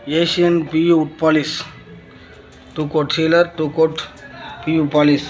Asian PU wood polish, 2-coat sealer, 2-coat PU polish.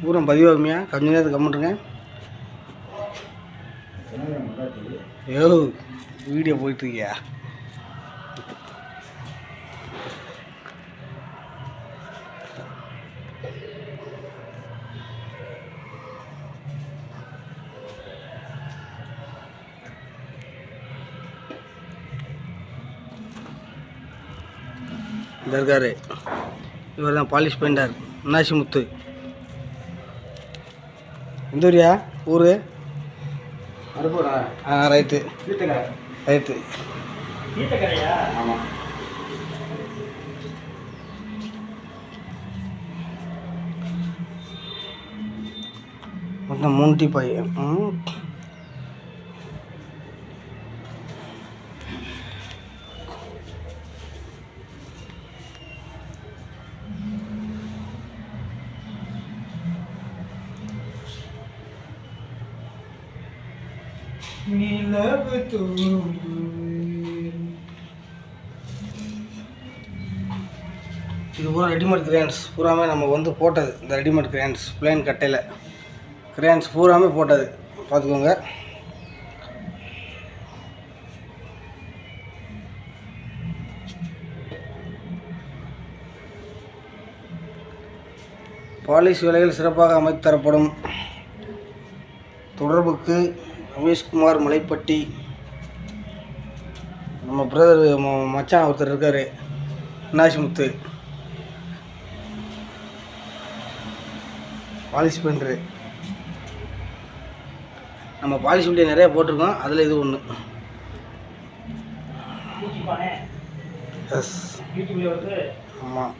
பூரா பதிவாகுமையா கொஞ்ச நேரத்துக்கு கம்மிட்டுருங்க. ஐயோ வீடியோ போயிட்டுருக்கியா? இந்த இருக்காரு, இவர் தான் பாலிஷ் பெயிண்டர் அன்னாசிமுத்து. எந்த ஊரியா ஊர்? Right right. ஆமாம். மொத்தம் 3 டீப்பாய். இது பூரா ரெடிமேட் கிரேன்ஸ் பூராமே நம்ம வந்து போட்டது. இந்த ரெடிமேட் கிரேன்ஸ் பிளைன் கட்டையில் கிரேன்ஸ் பூராமே போட்டது, பார்த்துக்கோங்க. பாலிஷ் வேலைகள் சிறப்பாக அமைத்து தரப்படும். தொடர்புக்கு ரமேஷ்குமார் மலைப்பட்டி. நம்ம பிரதர் மச்சான் ஒருத்தர் இருக்கார், அன்னாசிமுத்து பாலிஷ் பெயிண்டரு. நம்ம பாலிஷ் வீடியோ நிறையா போட்டிருக்கோம், அதில் இது ஒன்று. எஸ் ஆமாம்.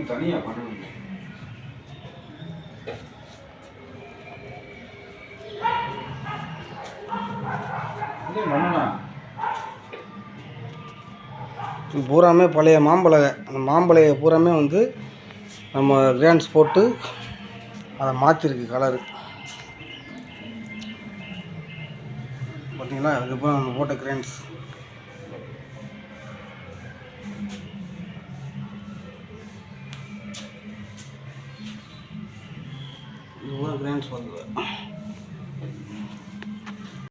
தனியாக பண்ணணும். பூராமே பழைய மாம்பழை. அந்த மாம்பழையை பூராமே வந்து நம்ம கிராண்ட்ஸ் போட்டு அதை மாற்றிருக்கு கலரு, பார்த்தீங்களா? அதுக்கப்புறம் நம்ம போட்ட கிராண்ட்ஸ். இது கிராண்ட்ஸ் பார்த்துக்கலாம்.